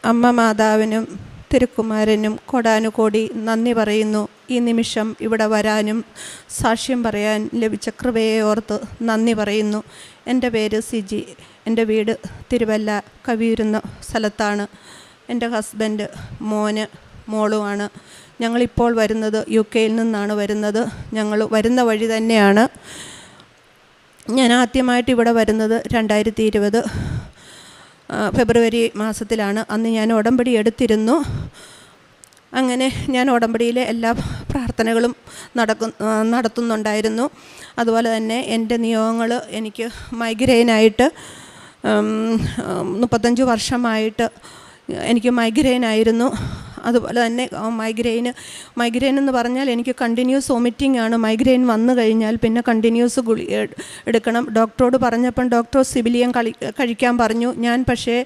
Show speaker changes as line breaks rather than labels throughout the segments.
അമ്മ മാതാവിനും തിരുക്കുമാരനും കൊടാനുകോടി നന്ദി പറയുന്നു. ഈ നിമിഷം ഇവിടെ വരാനും സാക്ഷ്യം പറയാൻ ലഭിച്ച കൃപയെ ഓർത്ത് നന്ദി പറയുന്നു. എൻ്റെ പേര് സിജി. എൻ്റെ വീട് തിരുവല്ല കവിയൂരുന്ന സ്ഥലത്താണ്. എൻ്റെ ഹസ്ബൻഡ് മോളുമാണ്. ഞങ്ങളിപ്പോൾ വരുന്നത് UK നിന്നാണ് വരുന്നത്. ഞങ്ങൾ വരുന്ന വഴി തന്നെയാണ്. ഞാൻ ആദ്യമായിട്ട് ഇവിടെ വരുന്നത് 2020 ഫെബ്രുവരി മാസത്തിലാണ്. അന്ന് ഞാൻ ഉടമ്പടി എടുത്തിരുന്നു. അങ്ങനെ ഞാൻ ഉടമ്പടിയിലെ എല്ലാ പ്രാർത്ഥനകളും നടത്തുന്നുണ്ടായിരുന്നു. അതുപോലെ തന്നെ എൻ്റെ നിയോഗങ്ങൾ, എനിക്ക് മൈഗ്രെയിനായിട്ട് 35 വർഷമായിട്ട് എനിക്ക് മൈഗ്രെയിനായിരുന്നു. അതുപോലെ തന്നെ മൈഗ്രെയിൻ എന്ന് പറഞ്ഞാൽ എനിക്ക് കണ്ടിന്യൂസ് വൊമിറ്റിംഗ് ആണ്. മൈഗ്രെയിൻ വന്നു കഴിഞ്ഞാൽ പിന്നെ കണ്ടിന്യൂസ് ഗുളിക എടുക്കണം. ഡോക്ടറോട് പറഞ്ഞപ്പം ഡോക്ടർ സിബിലിയം കഴിക്കാൻ പറഞ്ഞു. ഞാൻ പക്ഷേ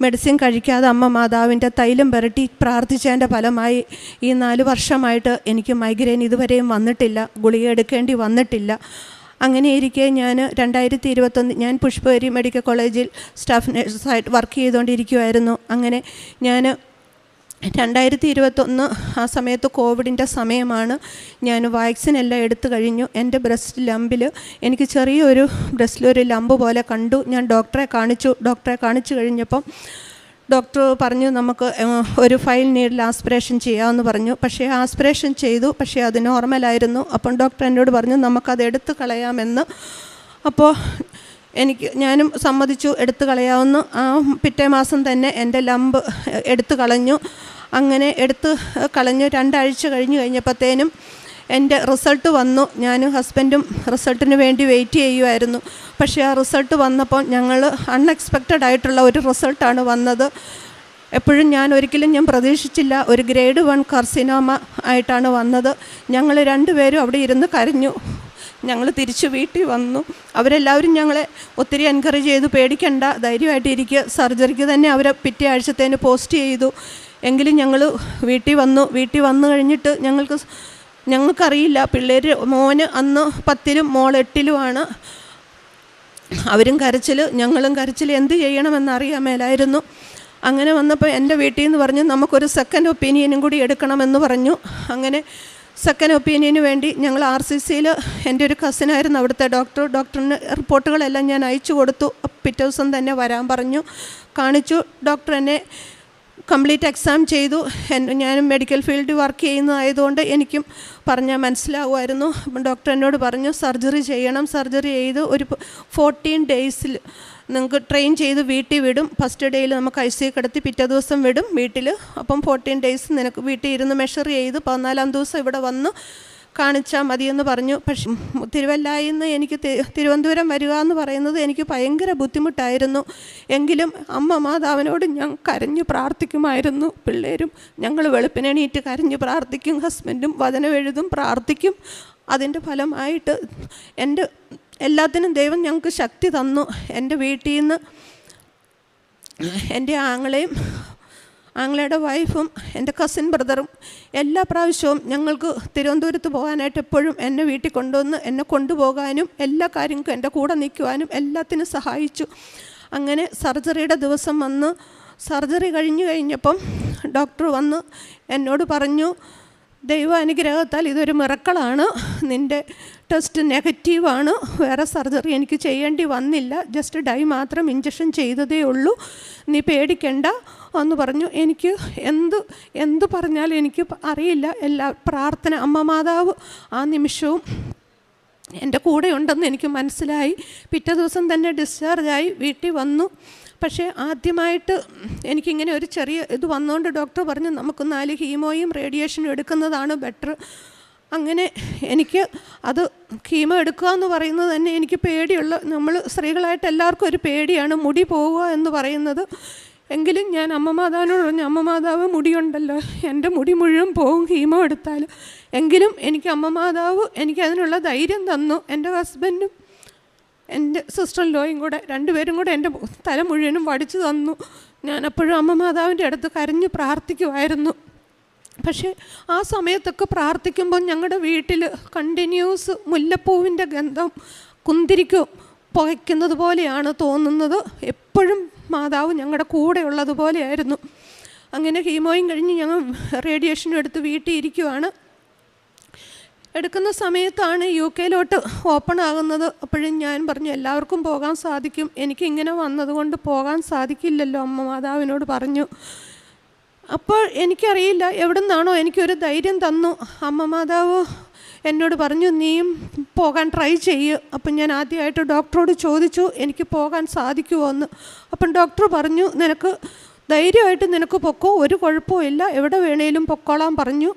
മെഡിസിൻ കഴിക്കാതെ അമ്മ മാതാവിൻ്റെ തൈലം പുരട്ടി പ്രാർത്ഥിച്ചതിൻ്റെ ഫലമായി ഈ 4 വർഷമായിട്ട് എനിക്ക് മൈഗ്രെയിൻ ഇതുവരെയും വന്നിട്ടില്ല, ഗുളിക എടുക്കേണ്ടി വന്നിട്ടില്ല. അങ്ങനെ ഇരിക്കെ ഞാൻ 2021 ഞാൻ പുഷ്പഗിരി മെഡിക്കൽ കോളേജിൽ സ്റ്റാഫ് നഴ്സായിട്ട് വർക്ക് ചെയ്തുകൊണ്ടിരിക്കുമായിരുന്നു. അങ്ങനെ ഞാൻ 2021 ആ സമയത്ത് കോവിഡിൻ്റെ സമയമാണ്. ഞാൻ വാക്സിൻ എല്ലാം എടുത്തു കഴിഞ്ഞു. എൻ്റെ ബ്രസ്റ്റ് ലംബിൽ എനിക്ക് ചെറിയൊരു ബ്രസ്റ്റിലൊരു ലംബ് പോലെ കണ്ടു. ഞാൻ ഡോക്ടറെ കാണിച്ചു കഴിഞ്ഞപ്പം ഡോക്ടർ പറഞ്ഞു നമുക്ക് ഒരു 5 നീഡിൽ ആസ്പിറേഷൻ ചെയ്യാമെന്ന് പറഞ്ഞു. പക്ഷേ ആസ്പിറേഷൻ ചെയ്തു, പക്ഷേ അത് നോർമലായിരുന്നു. അപ്പം ഡോക്ടർ എന്നോട് പറഞ്ഞു നമുക്കത് എടുത്തു കളയാമെന്ന്. അപ്പോൾ ഞാനും സമ്മതിച്ചു, എടുത്തു കളയാമെന്ന്. പിറ്റേ മാസം തന്നെ എൻ്റെ ലംബ് എടുത്തു കളഞ്ഞു. അങ്ങനെ എടുത്ത് കളഞ്ഞു. 2 ആഴ്ച കഴിഞ്ഞപ്പോഴത്തേനും എൻ്റെ റിസൾട്ട് വന്നു. ഞാനും ഹസ്ബൻഡും റിസൾട്ടിന് വേണ്ടി വെയിറ്റ് ചെയ്യുമായിരുന്നു. പക്ഷേ ആ റിസൾട്ട് വന്നപ്പോൾ ഞങ്ങൾ അൺഎക്സ്പെക്റ്റഡ് ആയിട്ടുള്ള ഒരു റിസൾട്ടാണ് വന്നത്. എപ്പോഴും ഞാൻ പ്രതീക്ഷിച്ചില്ല. ഒരു ഗ്രേഡ് 1 കാർസിനോമ ആയിട്ടാണ് വന്നത്. ഞങ്ങൾ 2 പേരും അവിടെ ഇരുന്ന് കരഞ്ഞു. ഞങ്ങൾ തിരിച്ച് വീട്ടിൽ വന്നു. അവരെല്ലാവരും ഞങ്ങളെ ഒത്തിരി എൻകറേജ് ചെയ്തു, പേടിക്കണ്ട, ധൈര്യമായിട്ടിരിക്കുക. സർജറിക്ക് തന്നെ അവരെ പിറ്റേ ആഴ്ചത്തേന് പോസ്റ്റ് ചെയ്തു. എങ്കിലും ഞങ്ങൾ വീട്ടിൽ വന്നു കഴിഞ്ഞിട്ട് ഞങ്ങൾക്കറിയില്ല. പിള്ളേർ മോന് അന്ന് 10ലും മോൾ 8ലുമാണ്. അവരും കരച്ചിൽ, ഞങ്ങളും കരച്ചിൽ. എന്ത് ചെയ്യണമെന്നറിയാൻ മേലായിരുന്നു. അങ്ങനെ വന്നപ്പോൾ എൻ്റെ വീട്ടിൽ നിന്ന് പറഞ്ഞു നമുക്കൊരു സെക്കൻഡ് ഒപ്പീനിയനും കൂടി എടുക്കണമെന്ന് പറഞ്ഞു. അങ്ങനെ സെക്കൻഡ് ഒപ്പീനിയന് വേണ്ടി ഞങ്ങൾ RCCയിൽ എൻ്റെ ഒരു കസിനായിരുന്നു അവിടുത്തെ ഡോക്ടറിന് റിപ്പോർട്ടുകളെല്ലാം ഞാൻ അയച്ചു കൊടുത്തു. പിറ്റേ ദിവസം തന്നെ വരാൻ പറഞ്ഞു. കാണിച്ചു. ഡോക്ടർ എന്നെ കംപ്ലീറ്റ് എക്സാം ചെയ്തു. ഞാനും മെഡിക്കൽ ഫീൽഡിൽ വർക്ക് ചെയ്യുന്നതായതുകൊണ്ട് എനിക്കും പറഞ്ഞാൽ മനസ്സിലാവുമായിരുന്നു. ഡോക്ടർ എന്നോട് പറഞ്ഞു സർജറി ചെയ്യണം. സർജറി ചെയ്ത് ഒരു 14 ഡേയ്സിൽ നിങ്ങൾക്ക് ട്രെയിൻ ചെയ്ത് വീട്ടിൽ വിടും. ഫസ്റ്റ് ഡേയിൽ നമുക്ക് ICU കിടത്തി പിറ്റേ ദിവസം വിടും വീട്ടിൽ. അപ്പം 14 ഡേയ്സ് നിനക്ക് വീട്ടിൽ ഇരുന്ന് മെഷർ ചെയ്ത് 14ാം ദിവസം ഇവിടെ വന്ന് കാണിച്ചാൽ മതിയെന്ന് പറഞ്ഞു. പക്ഷേ തിരുവല്ലായിൽ നിന്ന് എനിക്ക് തിരുവനന്തപുരം വരിക എന്ന് പറയുന്നത് എനിക്ക് ഭയങ്കര ബുദ്ധിമുട്ടായിരുന്നു. എങ്കിലും അമ്മ മാതാവിനോട് ഞാൻ കരഞ്ഞു പ്രാർത്ഥിക്കുമായിരുന്നു. പിള്ളേരും ഞങ്ങൾ വെളുപ്പിനെണീറ്റ് കരഞ്ഞു പ്രാർത്ഥിക്കും. ഹസ്ബൻഡും വചനം എഴുതും, പ്രാർത്ഥിക്കും. അതിൻ്റെ ഫലമായിട്ട് എല്ലാത്തിനും ദൈവം ഞങ്ങൾക്ക് ശക്തി തന്നു. എൻ്റെ വീട്ടിൽ നിന്ന് എൻ്റെ ആങ്ങളയുടെ വൈഫും എൻ്റെ കസിൻ ബ്രദറും എല്ലാ പ്രാവശ്യവും ഞങ്ങൾക്ക് തിരുവനന്തപുരത്ത് പോകാനായിട്ട് എപ്പോഴും എന്നെ വീട്ടിൽ കൊണ്ടുവന്ന് എന്നെ കൊണ്ടുപോകാനും എല്ലാ കാര്യങ്ങൾക്കും എൻ്റെ കൂടെ നിൽക്കുവാനും എല്ലാത്തിനും സഹായിച്ചു. അങ്ങനെ സർജറിയുടെ ദിവസം വന്ന് സർജറി കഴിഞ്ഞപ്പം ഡോക്ടർ വന്ന് എന്നോട് പറഞ്ഞു ദൈവാനുഗ്രഹത്താൽ ഇതൊരു മിറക്കിളാണ്. നിൻ്റെ ടെസ്റ്റ് നെഗറ്റീവാണ്. വേറെ സർജറി എനിക്ക് ചെയ്യേണ്ടി വന്നില്ല. ജസ്റ്റ് ഡൈ മാത്രം ഇഞ്ചക്ഷൻ ചെയ്തതേ ഉള്ളൂ. നീ പേടിക്കണ്ട എന്ന് പറഞ്ഞു. എനിക്ക് എന്ത് പറഞ്ഞാലും എനിക്ക് അറിയില്ല. എല്ലാ പ്രാർത്ഥന അമ്മ മാതാവ് ആ നിമിഷവും എൻ്റെ കൂടെ ഉണ്ടെന്ന് എനിക്ക് മനസ്സിലായി. പിറ്റേ ദിവസം തന്നെ ഡിസ്ചാർജായി വീട്ടിൽ വന്നു. പക്ഷേ ആദ്യമായിട്ട് എനിക്കിങ്ങനെ ഒരു ചെറിയ ഇത് വന്നുകൊണ്ട് ഡോക്ടർ പറഞ്ഞു നമുക്ക് 4 ഹീമോയും റേഡിയേഷനും എടുക്കുന്നതാണ് ബെറ്റർ. അങ്ങനെ എനിക്ക് അത് കീമോ എടുക്കുക എന്ന് പറയുന്നത് തന്നെ എനിക്ക് പേടിയുള്ള, നമ്മൾ സ്ത്രീകളായിട്ട് എല്ലാവർക്കും ഒരു പേടിയാണ് മുടി പോവുക എന്ന് പറയുന്നത്. എങ്കിലും ഞാൻ അമ്മ മാതാവിനോട് പറഞ്ഞു അമ്മ മാതാവ് മുടിയുണ്ടല്ലോ, എൻ്റെ മുടി മുഴുവൻ പോവും ഹീമോ എടുത്താൽ. എങ്കിലും എനിക്ക് അമ്മ മാതാവ് എനിക്കതിനുള്ള ധൈര്യം തന്നു. എൻ്റെ ഹസ്ബൻഡും എൻ്റെ സിസ്റ്റർ ലോയും കൂടെ 2 പേരും കൂടെ എൻ്റെ തല മുഴുവനും വടിച്ചു തന്നു. ഞാനപ്പോഴും അമ്മ മാതാവിൻ്റെ അടുത്ത് കരഞ്ഞ് പ്രാർത്ഥിക്കുമായിരുന്നു. പക്ഷേ ആ സമയത്തൊക്കെ പ്രാർത്ഥിക്കുമ്പോൾ ഞങ്ങളുടെ വീട്ടിൽ കണ്ടിന്യൂസ് മുല്ലപ്പൂവിൻ്റെ ഗന്ധം കുന്തിരിക്കും പുകയ്ക്കുന്നത് പോലെയാണ് തോന്നുന്നത്. എപ്പോഴും മാതാവ് ഞങ്ങളുടെ കൂടെ ഉള്ളതുപോലെയായിരുന്നു. അങ്ങനെ കീമോയും കഴിഞ്ഞ് ഞങ്ങൾ റേഡിയേഷനും എടുത്ത് വീട്ടിൽ ഇരിക്കുവാണ്. എടുക്കുന്ന സമയത്താണ് UK ഓപ്പൺ ആകുന്നത്. അപ്പോഴും ഞാൻ പറഞ്ഞു എല്ലാവർക്കും പോകാൻ സാധിക്കും, എനിക്കിങ്ങനെ വന്നതുകൊണ്ട് പോകാൻ സാധിക്കില്ലല്ലോ, അമ്മ മാതാവിനോട് പറഞ്ഞു. അപ്പോൾ എനിക്കറിയില്ല എവിടെ നിന്നാണോ എനിക്കൊരു ധൈര്യം തന്നു. അമ്മ മാതാവ് എന്നോട് പറഞ്ഞു നീയും പോകാൻ ട്രൈ ചെയ്യ്. അപ്പം ഞാൻ ആദ്യമായിട്ട് ഡോക്ടറോട് ചോദിച്ചു എനിക്ക് പോകാൻ സാധിക്കുമോ എന്ന്. അപ്പം ഡോക്ടർ പറഞ്ഞു നിനക്ക് ധൈര്യമായിട്ട് നിനക്ക് പൊക്കോ, ഒരു കുഴപ്പമില്ല, എവിടെ വേണേലും പൊക്കോളാൻ പറഞ്ഞു.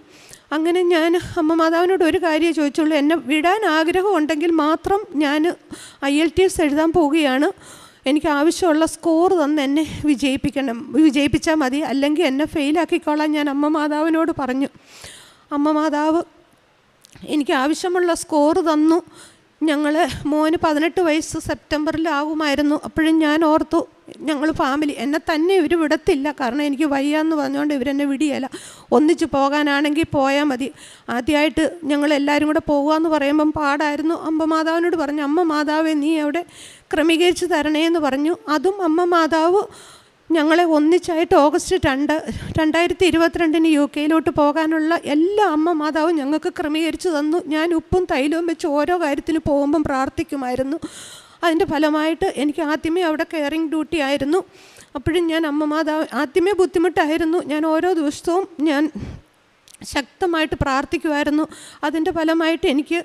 അങ്ങനെ ഞാൻ അമ്മ മാതാവിനോട് ഒരു കാര്യം ചോദിച്ചുള്ളൂ, എന്നെ വിടാൻ ആഗ്രഹം ഉണ്ടെങ്കിൽ മാത്രം ഞാൻ IELTS എഴുതാൻ പോവുകയാണ്, എനിക്ക് ആവശ്യമുള്ള സ്കോർ തന്ന് എന്നെ വിജയിപ്പിച്ചാൽ മതി, അല്ലെങ്കിൽ എന്നെ ഫെയിലാക്കിക്കോളാൻ ഞാൻ അമ്മ മാതാവിനോട് പറഞ്ഞു. അമ്മ മാതാവ് എനിക്ക് ആവശ്യമുള്ള സ്കോർ തന്നു. ഞങ്ങൾ മോന് 18 വയസ്സ് സെപ്റ്റംബറിലാകുമായിരുന്നു. അപ്പോഴും ഞാൻ ഓർത്തു ഞങ്ങൾ ഫാമിലി എന്നെ തന്നെ ഇവർ വിടത്തില്ല, കാരണം എനിക്ക് വയ്യാന്ന് പറഞ്ഞുകൊണ്ട് ഇവരെന്നെ വിടിയല്ല, ഒന്നിച്ച് പോകാനാണെങ്കിൽ പോയാൽ മതി. ആദ്യമായിട്ട് ഞങ്ങളെല്ലാവരും കൂടെ പോകുകയെന്ന് പറയുമ്പം പാടായിരുന്നു. അമ്മ മാതാവിനോട് പറഞ്ഞു അമ്മ മാതാവേ നീ അവിടെ ക്രമീകരിച്ച് തരണേ എന്ന് പറഞ്ഞു. അതും അമ്മ മാതാവ് ഞങ്ങളെ ഒന്നിച്ചായിട്ട് ഓഗസ്റ്റ് 2, 2022 UK പോകാനുള്ള എല്ലാ അമ്മ മാതാവും ഞങ്ങൾക്ക് ക്രമീകരിച്ച് തന്നു. ഞാൻ ഉപ്പും തൈലവും വെച്ച് ഓരോ കാര്യത്തിന് പോകുമ്പം പ്രാർത്ഥിക്കുമായിരുന്നു. അതിൻ്റെ ഫലമായിട്ട് എനിക്ക് ആദ്യമേ അവിടെ കെയറിങ് ഡ്യൂട്ടി ആയിരുന്നു. അപ്പോഴും ഞാൻ അമ്മ മാതാവ് ആദ്യമേ ബുദ്ധിമുട്ടായിരുന്നു. ഞാൻ ഓരോ ദിവസവും ഞാൻ ശക്തമായിട്ട് പ്രാർത്ഥിക്കുമായിരുന്നു. അതിൻ്റെ ഫലമായിട്ട് എനിക്ക്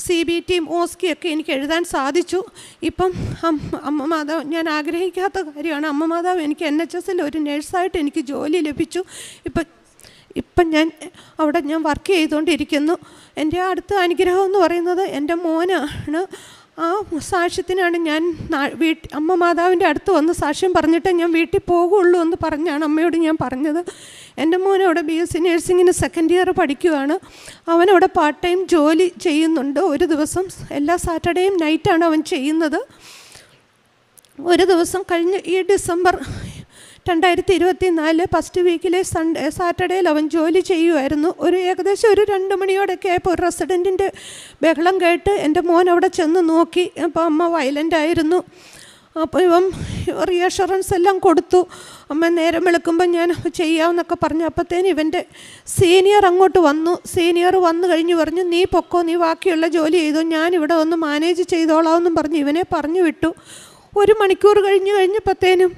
CBT OSCE ഒക്കെ എനിക്ക് എഴുതാൻ സാധിച്ചു. ഇപ്പം അമ്മ മാതാവ് ഞാൻ ആഗ്രഹിക്കാത്ത കാര്യമാണ്, അമ്മ മാതാവ് എനിക്ക് NHSൽ ഒരു നേഴ്സായിട്ട് എനിക്ക് ജോലി ലഭിച്ചു. ഇപ്പം ഞാൻ അവിടെ വർക്ക് ചെയ്തുകൊണ്ടിരിക്കുന്നു. എൻ്റെ അടുത്ത അനുഗ്രഹം എന്ന് പറയുന്നത് എൻ്റെ മോനാണ്. ആ സാക്ഷ്യത്തിനാണ് ഞാൻ അമ്മ മാതാവിൻ്റെ അടുത്ത് വന്ന് സാക്ഷ്യം പറഞ്ഞിട്ട് ഞാൻ വീട്ടിൽ പോകുള്ളൂ എന്ന് പറഞ്ഞാണ് അമ്മയോട് ഞാൻ പറഞ്ഞത്. എൻ്റെ മോനവിടെ BSc നഴ്സിങ്ങിന് 2nd ഇയർ പഠിക്കുകയാണ്. അവനവിടെ പാർട്ട് ടൈം ജോലി ചെയ്യുന്നുണ്ട്. ഒരു ദിവസം എല്ലാ സാറ്റർഡേയും നൈറ്റാണ് അവൻ ചെയ്യുന്നത്. ഒരു ദിവസം കഴിഞ്ഞ് ഈ ഡിസംബർ 2024 ഫസ്റ്റ് വീക്കിലെ സാറ്റർഡേയിൽ അവൻ ജോലി ചെയ്യുമായിരുന്നു. ഏകദേശം ഒരു 2 മണിയോടൊക്കെ ആയപ്പോൾ ഒരു റെസിഡൻറ്റിൻ്റെ ബഹളം കേട്ട് എൻ്റെ മോൻ അവിടെ ചെന്ന് നോക്കി. അപ്പോൾ അമ്മ വയലൻ്റ് ആയിരുന്നു. അപ്പോൾ ഇവൻ റീഅഷുറൻസ് എല്ലാം കൊടുത്തു. അമ്മ നേരം വെളുക്കുമ്പോൾ ഞാൻ ചെയ്യാമെന്നൊക്കെ പറഞ്ഞു. അപ്പോഴത്തേന് ഇവൻ്റെ സീനിയർ അങ്ങോട്ട് വന്നു. സീനിയർ വന്നു കഴിഞ്ഞ് പറഞ്ഞു നീ പൊക്കോ, നീ ബാക്കിയുള്ള ജോലി ചെയ്തോ, ഞാനിവിടെ ഒന്ന് മാനേജ് ചെയ്തോളാമെന്നും പറഞ്ഞ് ഇവനെ പറഞ്ഞു വിട്ടു. 1 മണിക്കൂർ കഴിഞ്ഞപ്പോഴത്തേനും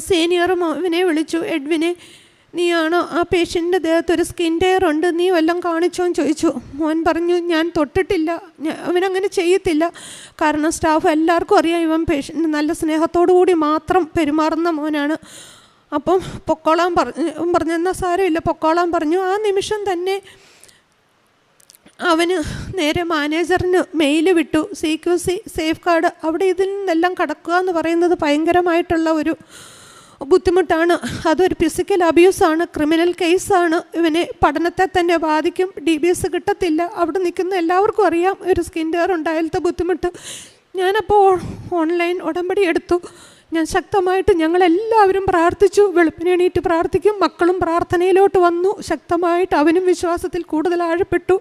സീനിയറും ഇവനെ വിളിച്ചു, എഡ്വിനെ നീയാണോ ആ പേഷ്യൻ്റെ ദേഹത്തൊരു സ്കിൻ ടയർ ഉണ്ട്, നീ വല്ലതും കാണിച്ചോന്ന് ചോദിച്ചു. മോൻ പറഞ്ഞു ഞാൻ തൊട്ടിട്ടില്ല, അവനങ്ങനെ ചെയ്യത്തില്ല, കാരണം സ്റ്റാഫ് എല്ലാവർക്കും അറിയാം ഇവൻ പേഷ്യൻ്റ് നല്ല സ്നേഹത്തോടു കൂടി മാത്രം പെരുമാറുന്ന മോനാണ്. അപ്പം പൊക്കോളാൻ പറഞ്ഞു എന്നാൽ സാരമില്ല പൊക്കോളാൻ പറഞ്ഞു. ആ നിമിഷം തന്നെ അവന് നേരെ മാനേജറിന് മെയിൽ വിട്ടു. CQC സേഫ് ഗാർഡ് അവിടെ ഇതിൽ നിന്നെല്ലാം കടക്കുക എന്ന് പറയുന്നത് ഭയങ്കരമായിട്ടുള്ള ഒരു ബുദ്ധിമുട്ടാണ്. അതൊരു ഫിസിക്കൽ അബ്യൂസാണ്, ക്രിമിനൽ കേസാണ്. ഇവനെ പഠനത്തെ തന്നെ ബാധിക്കും, DBS കിട്ടത്തില്ല. അവിടെ നിൽക്കുന്ന എല്ലാവർക്കും അറിയാം ഒരു സ്കിൻ ടയർ ഉണ്ടായാലത്തെ ബുദ്ധിമുട്ട്. ഞാനപ്പോൾ ഓൺലൈൻ ഉടമ്പടി എടുത്തു. ഞാൻ ശക്തമായിട്ട് ഞങ്ങളെല്ലാവരും പ്രാർത്ഥിച്ചു. വെളുപ്പിന് എണീറ്റ് പ്രാർത്ഥിക്കും. മക്കളും പ്രാർത്ഥനയിലോട്ട് വന്നു. ശക്തമായിട്ട് അവനും വിശ്വാസത്തിൽ കൂടുതൽ ആഴപ്പെട്ടു.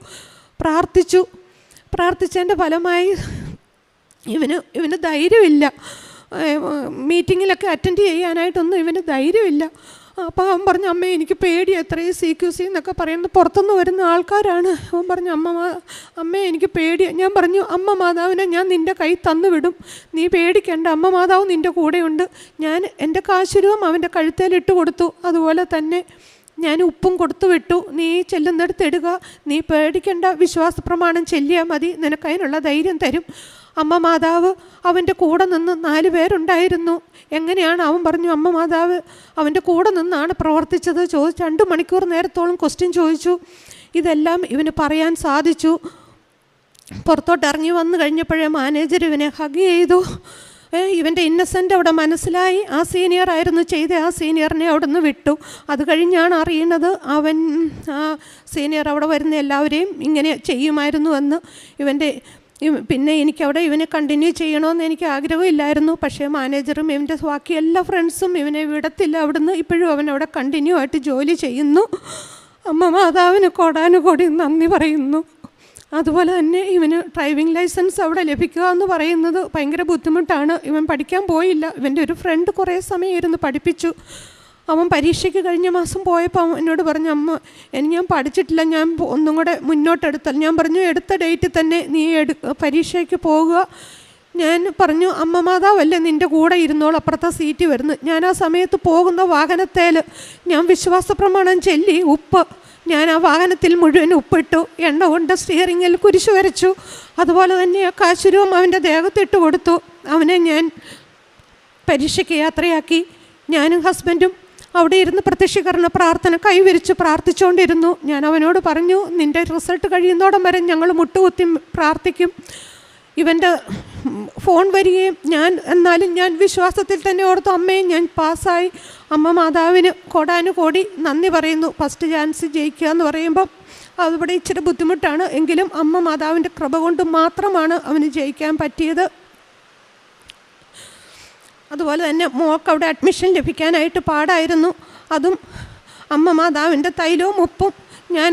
പ്രാർത്ഥിച്ചതിൻ്റെ ഫലമായി ഇവന് ധൈര്യമില്ല. മീറ്റിങ്ങിലൊക്കെ അറ്റൻഡ് ചെയ്യാനായിട്ടൊന്നും ഇവന് ധൈര്യമില്ല. അപ്പോൾ അവൻ പറഞ്ഞു അമ്മേ എനിക്ക് പേടിയാണ്, എത്രയും CQC എന്നൊക്കെ പറയുന്നത് പുറത്തുനിന്ന് വരുന്ന ആൾക്കാരാണ്. അവൻ പറഞ്ഞു അമ്മേ എനിക്ക് പേടിയാണ്. ഞാൻ പറഞ്ഞു അമ്മ മാതാവിനെ ഞാൻ നിൻ്റെ കൈ തന്നു വിടും, നീ പേടിക്കണ്ട, അമ്മ മാതാവ് നിൻ്റെ കൂടെയുണ്ട്. ഞാൻ എൻ്റെ കാശുരൂപം അവൻ്റെ കഴുത്തേലിട്ട് കൊടുത്തു. അതുപോലെ തന്നെ ഞാൻ ഉപ്പും കൊടുത്തു വിട്ടു. നീ ചെല്ലുന്നിടത്ത് ഇടുക, നീ പേടിക്കണ്ട, വിശ്വാസ പ്രമാണം ചെല്ലിയാൽ മതി, നിനക്കതിനുള്ള ധൈര്യം തരും. അമ്മ മാതാവ് അവൻ്റെ കൂടെ നിന്ന് 4 പേരുണ്ടായിരുന്നു. എങ്ങനെയാണ് അവൻ പറഞ്ഞു അമ്മ മാതാവ് അവൻ്റെ കൂടെ നിന്നാണ് പ്രവർത്തിച്ചത്. 2 മണിക്കൂർ നേരത്തോളം ക്വസ്റ്റ്യൻ ചോദിച്ചു. ഇതെല്ലാം ഇവന് പറയാൻ സാധിച്ചു. പുറത്തോട്ട് ഇറങ്ങി വന്നു കഴിഞ്ഞപ്പോഴേ മാനേജർ ഇവനെ ഹഗ് ചെയ്തു. ഇവൻ്റെ ഇന്നസെൻ്റ് അവിടെ മനസ്സിലായി. ആ സീനിയർ ആയിരുന്നു ചെയ്ത, ആ സീനിയറിനെ അവിടെ നിന്ന് വിട്ടു. അത് കഴിഞ്ഞാണ് അറിയുന്നത് അവൻ ആ സീനിയർ അവിടെ വരുന്ന എല്ലാവരെയും ഇങ്ങനെ ചെയ്യുമായിരുന്നു എന്ന്. പിന്നെ എനിക്കവിടെ ഇവനെ കണ്ടിന്യൂ ചെയ്യണമെന്ന് എനിക്ക് ആഗ്രഹമില്ലായിരുന്നു. പക്ഷേ മാനേജറും ഇവൻ്റെ ബാക്കി എല്ലാ ഫ്രണ്ട്സും ഇവനെ വിടത്തില്ല അവിടുന്ന്. ഇപ്പോഴും അവൻ അവിടെ കണ്ടിന്യൂ ആയിട്ട് ജോലി ചെയ്യുന്നു. അമ്മ മാതാവിന് കോടാനുകോടി നന്ദി പറയുന്നു. അതുപോലെ തന്നെ ഇവന് ഡ്രൈവിംഗ് ലൈസൻസ് അവിടെ ലഭിക്കുക എന്ന് പറയുന്നത് ഭയങ്കര ബുദ്ധിമുട്ടാണ്. ഇവൻ പഠിക്കാൻ പോയില്ല. ഇവൻ്റെ ഒരു ഫ്രണ്ട് കുറേ സമയം ഇരുന്ന് പഠിപ്പിച്ചു. അവൻ പരീക്ഷയ്ക്ക് കഴിഞ്ഞ മാസം പോയപ്പോൾ അവൻ എന്നോട് പറഞ്ഞു, അമ്മ ഞാൻ പഠിച്ചിട്ടില്ല, ഞാൻ ഒന്നും കൂടെ മുന്നോട്ടെടുത്താൽ. ഞാൻ പറഞ്ഞു, എടുത്ത ഡേറ്റിൽ തന്നെ നീ പരീക്ഷയ്ക്ക് പോകുക. ഞാൻ പറഞ്ഞു, അമ്മ മാതാവല്ലേ നിൻ്റെ കൂടെ ഇരുന്നോൾ, അപ്പുറത്തെ സീറ്റ് വരുന്നു. ഞാൻ ആ സമയത്ത് പോകുന്ന വാഹനത്തേൽ ഞാൻ വിശ്വാസ പ്രമാണം ചൊല്ലി ഞാൻ ആ വാഹനത്തിൽ മുഴുവൻ ഉപ്പിട്ടു. എണ്ണ കൊണ്ട് സ്റ്റിയറിങ്ങിൽ കുരിശ് വരച്ചു. അതുപോലെ തന്നെ ആ കാശുരൂപം അവൻ്റെ ദേഹത്തിട്ട് കൊടുത്തു. അവനെ ഞാൻ പരീക്ഷയ്ക്ക് യാത്രയാക്കി. ഞാനും ഹസ്ബൻഡും അവിടെ ഇരുന്ന് പ്രത്യക്ഷീകരണ പ്രാർത്ഥന കൈവിരിച്ച് പ്രാർത്ഥിച്ചുകൊണ്ടിരുന്നു. ഞാൻ അവനോട് പറഞ്ഞു, നിൻ്റെ റിസൾട്ട് കഴിയുന്നോടം വരെ ഞങ്ങൾ മുട്ടുകുത്തി പ്രാർത്ഥിക്കും. ഇവൻ്റെ ഫോൺ വരികയും എന്നാലും ഞാൻ വിശ്വാസത്തിൽ തന്നെ ഓർത്തു, അമ്മയെ ഞാൻ പാസ്സായി. അമ്മ മാതാവിന് കോടാനുകോടി നന്ദി പറയുന്നു. ഫസ്റ്റ് ചാൻസ് ജയിക്കുക എന്ന് പറയുമ്പം അതിവിടെ ഇച്ചിരി ബുദ്ധിമുട്ടാണ്. എങ്കിലും അമ്മ മാതാവിൻ്റെ കൃപ കൊണ്ട് മാത്രമാണ് അവന് ജയിക്കാൻ പറ്റിയത്. അതുപോലെ തന്നെ മോൾക്ക് അവിടെ അഡ്മിഷൻ ലഭിക്കാനായിട്ട് പാടായിരുന്നു. അതും അമ്മ മാതാവിൻ്റെ തൈലവും ഉപ്പും ഞാൻ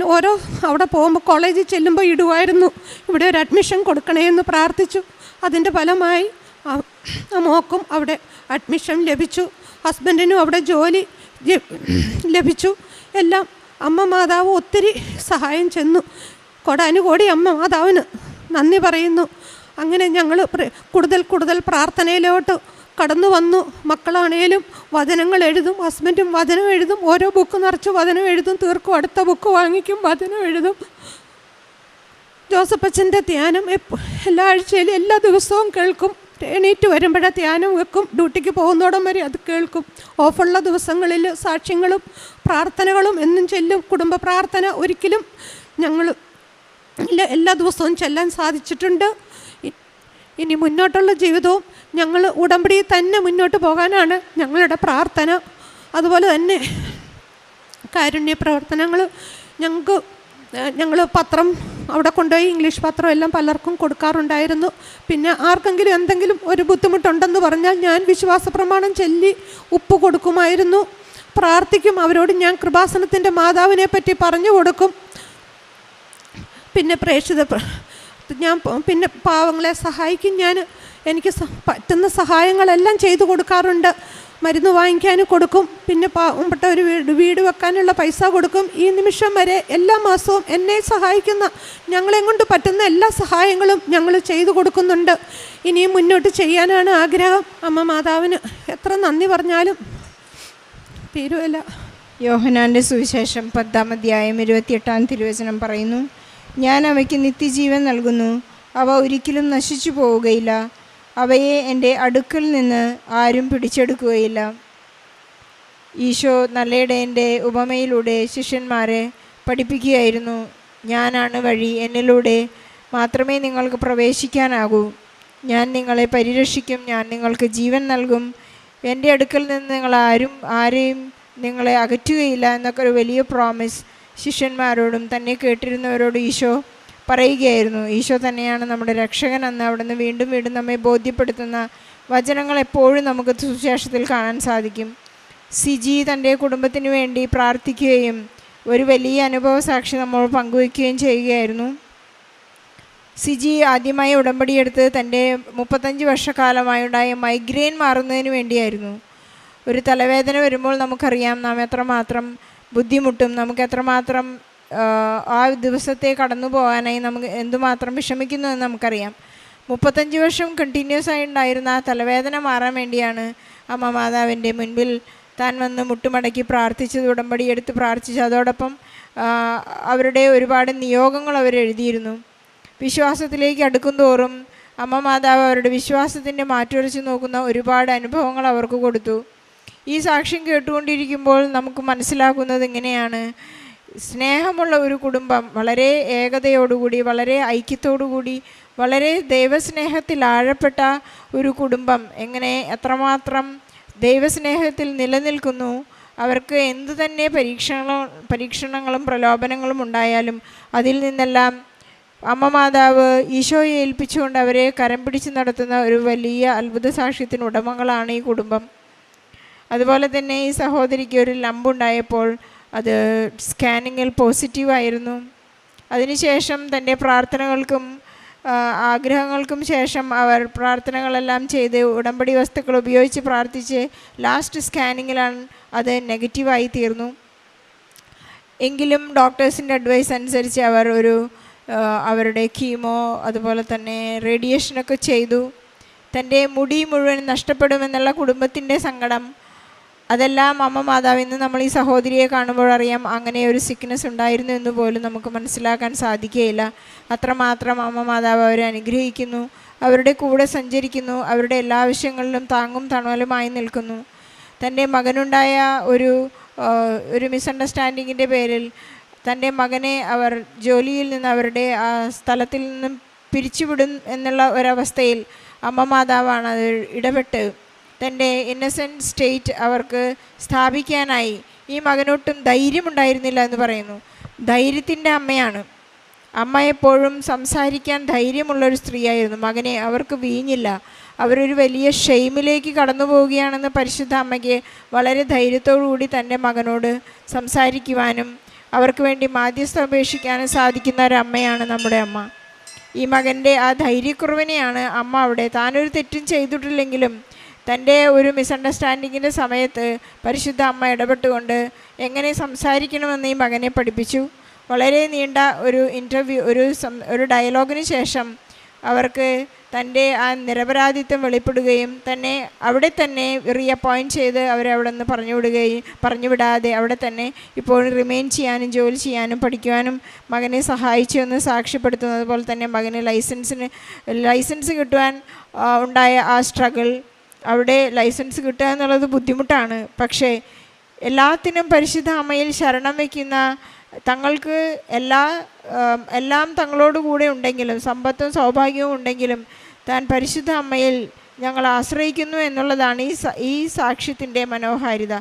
അവിടെ പോകുമ്പോൾ കോളേജിൽ ചെല്ലുമ്പോൾ ഇടുമായിരുന്നു. ഇവിടെ ഒരു അഡ്മിഷൻ കൊടുക്കണേന്ന് പ്രാർത്ഥിച്ചു. അതിൻ്റെ ഫലമായി ആ മോക്കും അവിടെ അഡ്മിഷൻ ലഭിച്ചു. ഹസ്ബൻഡിനും അവിടെ ജോലി ലഭിച്ചു. എല്ലാം അമ്മ മാതാവ് ഒത്തിരി സഹായം ചെന്നു. കോടാനുകോടി അമ്മ മാതാവിന് നന്ദി പറയുന്നു. അങ്ങനെ ഞങ്ങൾ കൂടുതൽ പ്രാർത്ഥനയിലോട്ട് കടന്നു വന്നു. മക്കളാണേലും വചനങ്ങൾ എഴുതും, ഹസ്ബൻഡും വചനം എഴുതും. ഓരോ ബുക്ക് നിറച്ച് വചനം എഴുതും, തീർക്കും. അടുത്ത ബുക്ക് വാങ്ങിക്കും, വചനം എഴുതും. ജോസഫച്ചൻ്റെ ധ്യാനം എല്ലാ ആഴ്ചയിലും എല്ലാ ദിവസവും കേൾക്കും. എണീറ്റ് വരുമ്പോഴേ ധ്യാനം വെക്കും. ഡ്യൂട്ടിക്ക് പോകുന്നോടം വരെ അത് കേൾക്കും. ഓഫുള്ള ദിവസങ്ങളിൽ സാക്ഷ്യങ്ങളും പ്രാർത്ഥനകളും എന്നും ചെല്ലും. കുടുംബ പ്രാർത്ഥന ഒരിക്കലും ഞങ്ങൾ എല്ലാ ദിവസവും ചെല്ലാൻ സാധിച്ചിട്ടുണ്ട്. ഇനി മുന്നോട്ടുള്ള ജീവിതവും ഞങ്ങൾ ഉടമ്പടിയിൽ തന്നെ മുന്നോട്ട് പോകാനാണ് ഞങ്ങളുടെ പ്രാർത്ഥന. അതുപോലെ തന്നെ കാരുണ്യ പ്രവർത്തനങ്ങൾ ഞങ്ങൾ പത്രം അവിടെ കൊണ്ടുപോയി ഇംഗ്ലീഷ് പത്രം എല്ലാം പലർക്കും കൊടുക്കാറുണ്ടായിരുന്നു. പിന്നെ ആർക്കെങ്കിലും എന്തെങ്കിലും ഒരു ബുദ്ധിമുട്ടുണ്ടെന്ന് പറഞ്ഞാൽ ഞാൻ വിശ്വാസ പ്രമാണം ചൊല്ലി ഉപ്പ് കൊടുക്കുമായിരുന്നു. പ്രാർത്ഥിക്കും. അവരോട് ഞാൻ കൃപാസനത്തിൻ്റെ മാതാവിനെ പറ്റി പറഞ്ഞു കൊടുക്കും. പിന്നെ പിന്നെ പാവങ്ങളെ സഹായിക്കും. എനിക്ക് പറ്റുന്ന സഹായങ്ങളെല്ലാം ചെയ്തു കൊടുക്കാറുണ്ട്. മരുന്ന് വാങ്ങിക്കാൻ കൊടുക്കും. പിന്നെ പാവപ്പെട്ട ഒരു വീട് വെക്കാനുള്ള പൈസ കൊടുക്കും. ഈ നിമിഷം വരെ എല്ലാ മാസവും എന്നെ സഹായിക്കുന്ന ഞങ്ങളെ കൊണ്ട് പറ്റുന്ന എല്ലാ സഹായങ്ങളും ഞങ്ങൾ ചെയ്തു കൊടുക്കുന്നുണ്ട്. ഇനിയും മുന്നോട്ട് ചെയ്യാനാണ് ആഗ്രഹം. അമ്മ മാതാവിന് എത്ര നന്ദി പറഞ്ഞാലും തീരുവല്ല.
യോഹന്നാൻ്റെ സുവിശേഷം 10-ാം അധ്യായം 28-ാം തിരുവചനം പറയുന്നു, ഞാൻ അവയ്ക്ക് നിത്യജീവൻ നൽകുന്നു, അവ ഒരിക്കലും നശിച്ചു പോവുകയില്ല, അവയെ എൻ്റെ അടുക്കൽ നിന്ന് ആരും പിടിച്ചെടുക്കുകയില്ല. ഈശോ നല്ലയിടയൻ്റെ ഉപമയിലൂടെ ശിഷ്യന്മാരെ പഠിപ്പിക്കുകയായിരുന്നു. ഞാനാണ് വഴി, എന്നിലൂടെ മാത്രമേ നിങ്ങൾക്ക് പ്രവേശിക്കാനാകൂ. ഞാൻ നിങ്ങളെ പരിരക്ഷിക്കും, ഞാൻ നിങ്ങൾക്ക് ജീവൻ നൽകും, എൻ്റെ അടുക്കൽ നിന്ന് ആരെയും നിങ്ങളെ അകറ്റുകയില്ല എന്നൊക്കെ ഒരു വലിയ പ്രോമിസ് ശിഷ്യന്മാരോടും തന്നെ കേട്ടിരുന്നവരോട് ഈശോ പറയുകയായിരുന്നു. ഈശോ തന്നെയാണ് നമ്മുടെ രക്ഷകനെന്ന് അവിടുന്ന് വീണ്ടും വീണ്ടും നമ്മെ ബോധ്യപ്പെടുത്തുന്ന വചനങ്ങൾ എപ്പോഴും നമുക്ക് സുവിശേഷത്തിൽ കാണാൻ സാധിക്കും. സിജി തൻ്റെ കുടുംബത്തിന് വേണ്ടി പ്രാർത്ഥിക്കുകയും ഒരു വലിയ അനുഭവ സാക്ഷി നമ്മൾ പങ്കുവയ്ക്കുകയും ചെയ്യുകയായിരുന്നു. സിജി ആദ്യമായി ഉടമ്പടിയെടുത്ത് തൻ്റെ 35 വർഷക്കാലമായുണ്ടായ മൈഗ്രെയിൻ മാറുന്നതിന് വേണ്ടിയായിരുന്നു. ഒരു തലവേദന വരുമ്പോൾ നമുക്കറിയാം നാം എത്രമാത്രം ബുദ്ധിമുട്ടും, നമുക്ക് എത്രമാത്രം ആ ദിവസത്തെ കടന്നു പോകാനായി നമുക്ക് എന്തുമാത്രം വിഷമിക്കുന്നു എന്ന് നമുക്കറിയാം. 35 വർഷം കണ്ടിന്യൂസ് ആയി ഉണ്ടായിരുന്ന ആ തലവേദന മാറാൻ വേണ്ടിയാണ് അമ്മ മാതാവിൻ്റെ മുൻപിൽ താൻ വന്ന് മുട്ടുമടക്കി പ്രാർത്ഥിച്ചത്, ഉടമ്പടി എടുത്ത് പ്രാർത്ഥിച്ചു. അതോടൊപ്പം അവരുടെ ഒരുപാട് നിയോഗങ്ങൾ അവരെഴുതിയിരുന്നു. വിശ്വാസത്തിലേക്ക് അടുക്കും തോറും അമ്മ മാതാവ് അവരുടെ വിശ്വാസത്തിൻ്റെ മാറ്റുരച്ച് നോക്കുന്ന ഒരുപാട് അനുഭവങ്ങൾ അവർക്ക് കൊടുത്തു. ഈ സാക്ഷ്യം കേട്ടുകൊണ്ടിരിക്കുമ്പോൾ നമുക്ക് മനസ്സിലാക്കുന്നത് ഇങ്ങനെയാണ്: സ്നേഹമുള്ള ഒരു കുടുംബം, വളരെ ഏകതയോടുകൂടി, വളരെ ഐക്യത്തോടുകൂടി, വളരെ ദൈവസ്നേഹത്തിൽ ആഴപ്പെട്ട ഒരു കുടുംബം എത്രമാത്രം ദൈവസ്നേഹത്തിൽ നിലനിൽക്കുന്നു. അവർക്ക് എന്തു തന്നെ പരീക്ഷണങ്ങളും പ്രലോഭനങ്ങളും ഉണ്ടായാലും അതിൽ നിന്നെല്ലാം അമ്മ മാതാവ് ഈശോയെ ഏൽപ്പിച്ചുകൊണ്ട് അവരെ കരം പിടിച്ച് നടത്തുന്ന ഒരു വലിയ അത്ഭുത സാക്ഷ്യത്തിന് ഉടമകളാണ് ഈ കുടുംബം. അതുപോലെ തന്നെ ഈ സഹോദരിക്ക് ഒരു ലംബുണ്ടായപ്പോൾ അത് സ്കാനിങ്ങിൽ പോസിറ്റീവായിരുന്നു. അതിനുശേഷം തൻ്റെ പ്രാർത്ഥനകൾക്കും ആഗ്രഹങ്ങൾക്കും ശേഷം അവർ പ്രാർത്ഥനകളെല്ലാം ചെയ്ത് ഉടമ്പടി വസ്തുക്കൾ ഉപയോഗിച്ച് പ്രാർത്ഥിച്ച് ലാസ്റ്റ് സ്കാനിങ്ങിലാണ് അത് നെഗറ്റീവായി തീർന്നു. എങ്കിലും ഡോക്ടേഴ്സിൻ്റെ അഡ്വൈസ് അനുസരിച്ച് അവർ അവരുടെ കീമോ അതുപോലെ തന്നെ റേഡിയേഷനൊക്കെ ചെയ്തു. തൻ്റെ മുടി മുഴുവൻ നഷ്ടപ്പെടുമെന്നുള്ള കുടുംബത്തിൻ്റെ സങ്കടം, അതെല്ലാം അമ്മ മാതാവ്, ഇന്ന് നമ്മൾ ഈ സഹോദരിയെ കാണുമ്പോഴറിയാം അങ്ങനെ ഒരു സിക്നെസ് ഉണ്ടായിരുന്നു എന്ന് പോലും നമുക്ക് മനസ്സിലാക്കാൻ സാധിക്കുകയില്ല. അത്രമാത്രം അമ്മ മാതാവ് അവരെ അനുഗ്രഹിക്കുന്നു, അവരുടെ കൂടെ സഞ്ചരിക്കുന്നു, അവരുടെ എല്ലാ ആവശ്യങ്ങളിലും താങ്ങും തണലുമായി നിൽക്കുന്നു. തൻ്റെ മകനുണ്ടായ ഒരു മിസ്അണ്ടർസ്റ്റാൻഡിങ്ങിൻ്റെ പേരിൽ തൻ്റെ മകനെ അവർ ജോലിയിൽ നിന്ന് അവരുടെ ആ സ്ഥലത്തിൽ നിന്നും പിരിച്ചുവിടും എന്നുള്ള ഒരവസ്ഥയിൽ അമ്മ മാതാവാണ് അത് ഇടപെട്ട് തൻ്റെ ഇന്നസെൻറ്റ് സ്റ്റേറ്റ് അവർക്ക് സ്ഥാപിക്കാനായി. ഈ മകനൊട്ടും ധൈര്യമുണ്ടായിരുന്നില്ല എന്ന് പറയുന്നു. ധൈര്യത്തിൻ്റെ അമ്മയാണ് അമ്മ. എപ്പോഴും സംസാരിക്കാൻ ധൈര്യമുള്ളൊരു സ്ത്രീയായിരുന്നു. മകനെ അവർക്ക് വീഞ്ഞില്ല. അവരൊരു വലിയ ഷെയിമിലേക്ക് കടന്നു പോവുകയാണെന്ന് പരിശുദ്ധ അമ്മയ്ക്ക് വളരെ ധൈര്യത്തോടു കൂടി തൻ്റെ മകനോട് സംസാരിക്കുവാനും അവർക്ക് വേണ്ടി മാധ്യസ്ഥം അപേക്ഷിക്കാനും സാധിക്കുന്ന ഒരു അമ്മയാണ് നമ്മുടെ അമ്മ. ഈ മകൻ്റെ ആ ധൈര്യക്കുറവിനെയാണ് അമ്മ അവിടെ, താനൊരു തെറ്റും ചെയ്തിട്ടില്ലെങ്കിലും തൻ്റെ ഒരു മിസ്അണ്ടർസ്റ്റാൻഡിങ്ങിൻ്റെ സമയത്ത് പരിശുദ്ധ അമ്മ ഇടപെട്ടുകൊണ്ട് എങ്ങനെ സംസാരിക്കണമെന്ന് ഈ മകനെ പഠിപ്പിച്ചു. വളരെ നീണ്ട ഒരു ഡയലോഗിന് ശേഷം അവർക്ക് തൻ്റെ ആ നിരപരാധിത്വം വെളിപ്പെടുകയും തന്നെ അവിടെ തന്നെ റീഅപ്പോയിൻറ്റ് ചെയ്ത് അവരെ അവിടെ നിന്ന് പറഞ്ഞു വിടാതെ അവിടെ തന്നെ ഇപ്പോഴും റിമെയിൻ ചെയ്യാനും ജോലി ചെയ്യാനും പഠിക്കുവാനും മകനെ സഹായിച്ചു എന്ന് സാക്ഷ്യപ്പെടുത്തുന്നത് പോലെ തന്നെ മകന് ലൈസൻസ് കിട്ടുവാൻ ഉണ്ടായ ആ സ്ട്രഗിൾ, അവിടെ ലൈസൻസ് കിട്ടുക എന്നുള്ളത് ബുദ്ധിമുട്ടാണ്. പക്ഷേ എല്ലാത്തിനും പരിശുദ്ധ അമ്മയിൽ ശരണം വയ്ക്കുന്ന, തങ്ങൾക്ക് എല്ലാം തങ്ങളോട് കൂടെ ഉണ്ടെങ്കിലും സമ്പത്തും സൗഭാഗ്യവും ഉണ്ടെങ്കിലും താൻ പരിശുദ്ധ അമ്മയിൽ ഞങ്ങൾ ആശ്രയിക്കുന്നു എന്നുള്ളതാണ് ഈ സാക്ഷ്യത്തിൻ്റെ മനോഹാരിത.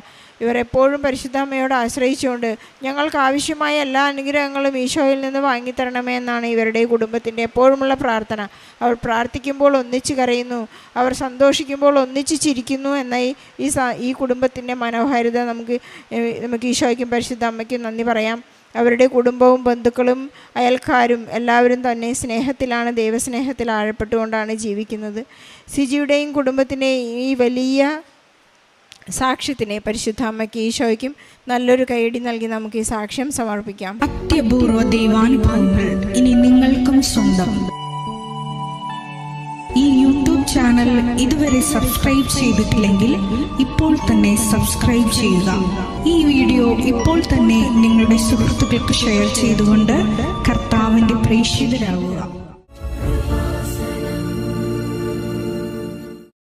ഇവർ എപ്പോഴും പരിശുദ്ധ അമ്മയോട് ആശ്രയിച്ചുകൊണ്ട് ഞങ്ങൾക്ക് ആവശ്യമായ എല്ലാ അനുഗ്രഹങ്ങളും ഈശോയിൽ നിന്ന് വാങ്ങിത്തരണമേ എന്നാണ് ഇവരുടെ കുടുംബത്തിൻ്റെ എപ്പോഴുമുള്ള പ്രാർത്ഥന. അവർ പ്രാർത്ഥിക്കുമ്പോൾ ഒന്നിച്ച് കരയുന്നു, അവർ സന്തോഷിക്കുമ്പോൾ ഒന്നിച്ച് ചിരിക്കുന്നു എന്ന ഈ കുടുംബത്തിൻ്റെ മനോഹാരിത നമുക്ക് ഈശോയ്ക്കും പരിശുദ്ധ അമ്മയ്ക്കും നന്ദി പറയാം. അവരുടെ കുടുംബവും ബന്ധുക്കളും അയൽക്കാരും എല്ലാവരും തന്നെ സ്നേഹത്തിലാണ്, ദൈവസ്നേഹത്തിൽ ആഴപ്പെട്ടുകൊണ്ടാണ് ജീവിക്കുന്നത്. സിജിയുടെയും കുടുംബത്തിൻ്റെയും ഈ വലിയ സാക്ഷ്യത്തിനെ പരിശുദ്ധ അമ്മയ്ക്ക് ഈശോയ്ക്കും നല്ലൊരു കൈയടി നൽകി നമുക്ക് ഈ സാക്ഷ്യം സമർപ്പിക്കാം.
അത്യപൂർവ ദൈവാനുഭവങ്ങൾ ഇനി നിങ്ങൾക്കും സ്വന്തം. ഈ യൂട്യൂബ് ചാനൽ ഇതുവരെ സബ്സ്ക്രൈബ് ചെയ്തിട്ടില്ലെങ്കിൽ ഇപ്പോൾ തന്നെ സബ്സ്ക്രൈബ് ചെയ്യുക. ഈ വീഡിയോ ഇപ്പോൾ തന്നെ നിങ്ങളുടെ സുഹൃത്തുക്കൾക്ക് ഷെയർ ചെയ്തുകൊണ്ട് കർത്താവിൻ്റെ പ്രേക്ഷിതരാകുക.